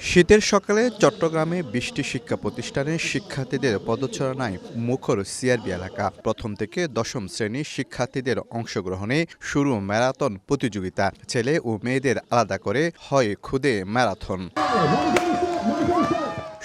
শীতের সকালে চট্টগ্রামে ২০টি শিক্ষা প্রতিষ্ঠানের শিক্ষার্থীদের পদচারণায় মুখর সিআরবি এলাকা। প্রথম থেকে দশম শ্রেণীর শিক্ষার্থীদের অংশগ্রহণে শুরু ম্যারাথন প্রতিযোগিতা। ছেলে ও মেয়েদের আলাদা করে হয় খুদে ম্যারাথন।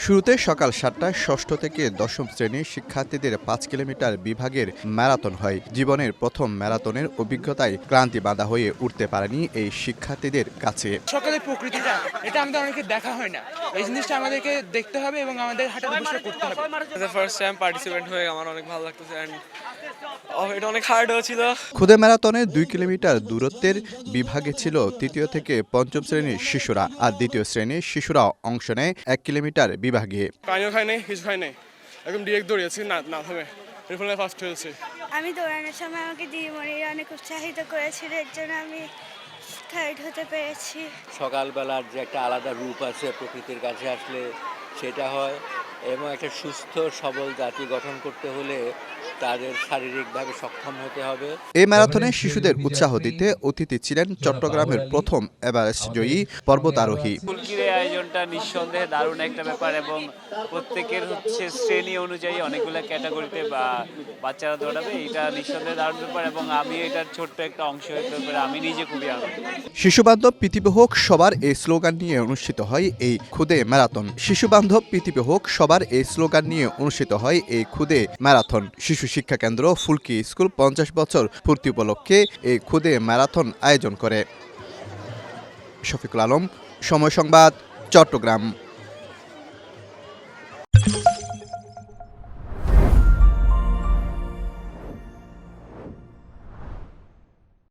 শুরুতে সকাল ৭টায় ষষ্ঠ থেকে দশম শ্রেণীর শিক্ষার্থীদের ৫ কিলোমিটার বিভাগের ম্যারাথন হয়। জীবনের প্রথম ম্যারাথনের অভিজ্ঞতায় ক্লান্তি বাঁধা হয়ে উঠতে পারেনি এই শিক্ষার্থীদের কাছে। সকালে প্রকৃতিটা এটা আমাদের অনেকে দেখা হয় না, এই জিনিসটা আমাদেরকে দেখতে হবে এবং আমাদের হাঁটার অভ্যাস করতে হবে। ফার্স্ট টাইম পার্টিসিপেট হয়ে আমার অনেক ভালো লাগতেছে এন্ড এটা অনেক হার্ডও ছিল। খুদে ম্যারাথনে ২ কিলোমিটার দূরত্বের বিভাগে ছিল তৃতীয় থেকে পঞ্চম শ্রেণীর শিশুরা, আর দ্বিতীয় শ্রেণীর শিশুরা অংশ নেয় ১ কিলোমিটার বিভাগে। পানিও খাই নাই, কিছু খাই নাই, একদম ডিরেক্ট দৌড়িয়েছি না থামে, এর ফলে ফার্স্ট হয়েছে। আমি দৌড়ানোর সময় আমাকে দিদিমণি অনেক উৎসাহিত করেছিল, এর জন্য আমি থার্ড হতে পেরেছি। সকালবেলার যে একটা আলাদা রূপ আছে প্রকৃতির কাছে আসলে সেটা হয়, এবং একটা সুস্থ সবল জাতি গঠন করতে হলে তাদের শারীরিকভাবে সক্ষম হতে হবে। এই ম্যারাথনে শিশুদের উৎসাহ দিতে অতিথি ছিলেন চট্টগ্রামের প্রথম এভারেস্ট জয়ী পর্বতারোহী। ফুলকির এই আয়োজনটা নিঃসন্দেহে দারুণ একটা ব্যাপার, এবং প্রত্যেকের শ্রেণী অনুযায়ী অনেকগুলো ক্যাটাগরিতে বাচ্চারা দৌড়াবে, এটা নিঃসন্দেহে দারুণ ব্যাপার, এবং আমি এটার ছোট্ট একটা অংশ হতে পারে আমি নিজে খুবই আনন্দিত। শিশুবান্ধব পৃথিবী হোক সবার এই স্লোগান নিয়ে অনুষ্ঠিত হয় এই খুদে ম্যারাথন। শিশুবান্ধব পৃথিবী হোক সবার এই স্লোগান নিয়ে অনুষ্ঠিত হয় এই খুদে ম্যারাথন। শিশু শিক্ষা কেন্দ্র ফুলকি স্কুল ৫০ বছর পূর্তি উপলক্ষে এই খুদে ম্যারাথন আয়োজন করে। শফিকুল আলম, সময় সংবাদ, চট্টগ্রাম।